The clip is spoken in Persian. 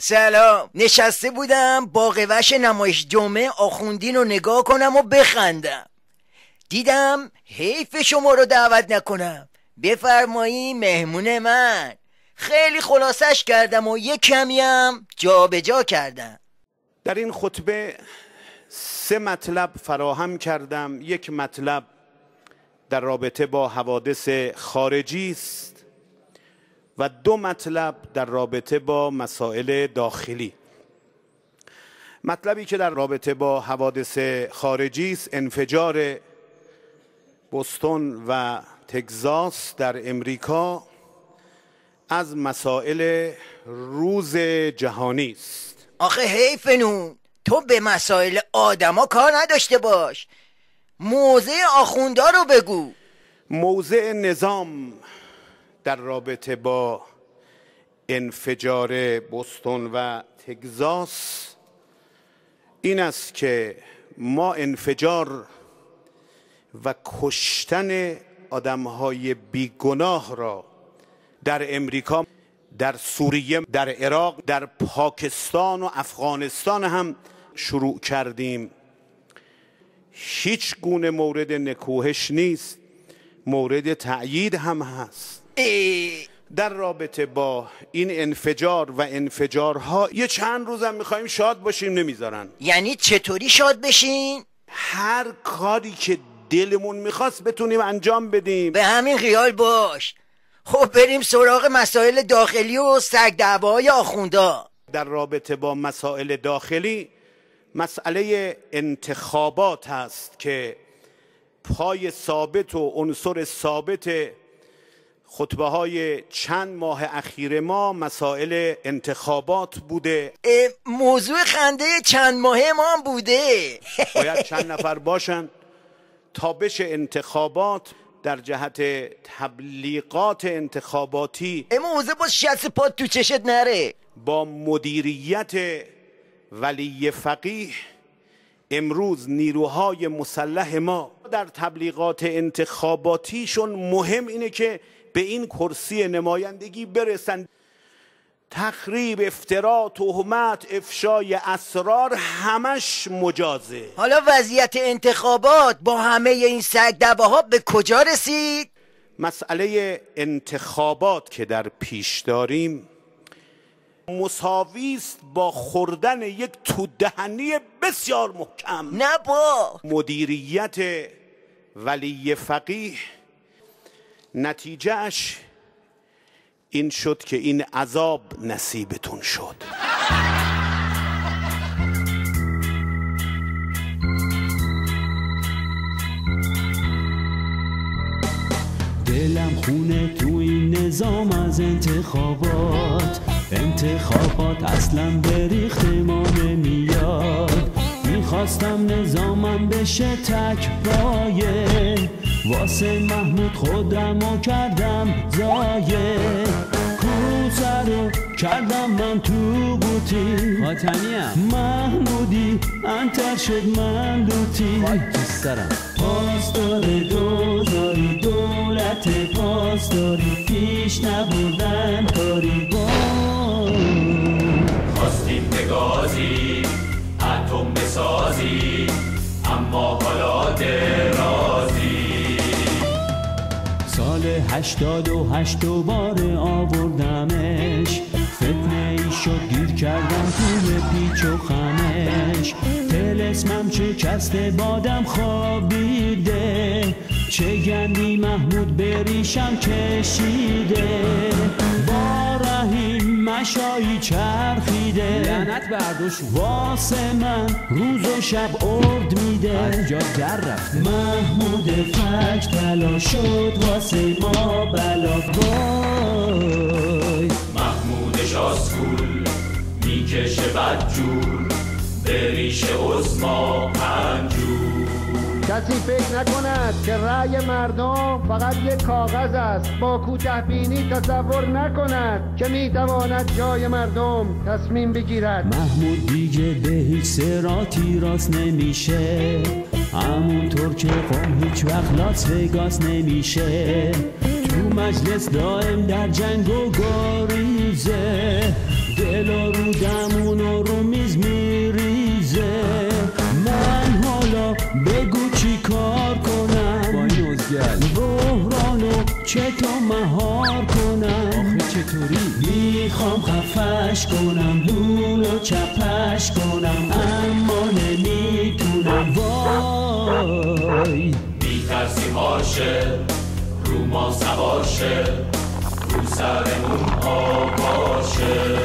سلام. نشسته بودم با قوش نمایش جمعه آخوندین رو نگاه کنم و بخندم. دیدم حیف شما رو دعوت نکنم، بفرمایی مهمون من. خیلی خلاصش کردم و یک کمی هم جا به جا کردم. در این خطبه 3 مطلب فراهم کردم. یک مطلب در رابطه با حوادث خارجی است و 2 مطلب در رابطه با مسائل داخلی. مطلبی که در رابطه با حوادث خارجی است انفجار بوستون و تگزاس در امریکا از مسائل روز جهانی است. آخه حیف نون، تو به مسائل آدما کار نداشته باش، موضع آخوندا رو بگو. موضع نظام در رابطه با انفجار بوستون و تگزاس این است که ما انفجار و کشتن آدمهای بیگناه را در امریکا، در سوریه، در عراق، در پاکستان و افغانستان هم شروع کردیم. هیچ گونه مورد نکوهش نیست، مورد تأیید هم هست. در رابطه با این انفجار و انفجارها یه چند روز هم میخواییم شاد باشیم، نمیذارن. یعنی چطوری شاد بشین؟ هر کاری که دلمون میخواست بتونیم انجام بدیم. به همین خیال باش. خب بریم سراغ مسائل داخلی و سگ دعواهای آخوندا. در رابطه با مسائل داخلی مسئله انتخابات هست که پای ثابت و عنصر ثابت خطبه های چند ماه اخیر ما مسائل انتخابات بوده. موضوع خنده چند ماه ما هم بوده. باید چند نفر باشن تا بشه انتخابات در جهت تبلیغات انتخاباتی. موضوع باز شست پاد تو چشت نره. با مدیریت ولی فقیه امروز نیروهای مسلح ما در تبلیغات انتخاباتیشون مهم اینه که به این کرسی نمایندگی برسن. تخریب، افترا، تهمت، افشای اسرار همش مجازه. حالا وضعیت انتخابات با همه این سگ دعواها به کجا رسید؟ مسئله انتخابات که در پیش داریم مساوی است با خوردن یک تودهنی بسیار محکم. نه با مدیریت ولی فقیه نتیجهش این شد که این عذاب نصیبتون شد. دلم خونه تو این نظام از انتخابات اصلا به ریخت ما نمیاد. میخواستم نظامم بشه تک پایه، واسه محمود خودمو کردم زایه. کوزه رو کردم من تو بوتی، خاتمیم محمودی انتر شد من لوتی. پاسدار دوزاری دولت پاسداری پیش نبردن کاری خواستیم بگازی اتم بسازی اما حالا درازی. سال 88 دوباره آوردمش، فتنه ای شد گیر کردم توی پیچ و خمش. طلسمم شکسته بادم خوابیده، چه گندی محمود بریشم کشیده. با رحیم مشایی چرخیده، لعنت بردوش واسه من روز و شب ارد میده. از جا در رفت محمود فک تلا شد واسه ما بلا. وای محمود شاسکول میکشه بدجور بریش عظما پنجور. کسی فکر نکند که رأی مردم فقط یک کاغذ است. با کوته بینی تصور نکند که میتواند جای مردم تصمیم بگیرد. محمود دیگه به هیچ صراطی راست نمیشه، همونطور که قوم هیچ وقت لاس وگاس نمیشه. تو مجلس دائم در جنگ و گریزه، دل و رو دمون و رو میز میریزه. من حالا بگو چی کار کنم با این ازگل بحرانو چطور مهار کنم؟ آخه چطوری؟ میخوام خفش کنم دونو چپش کنم اما نمیتونم. وای میترسیم عاشق رو ما سوار شه، رو سرمون آواشه.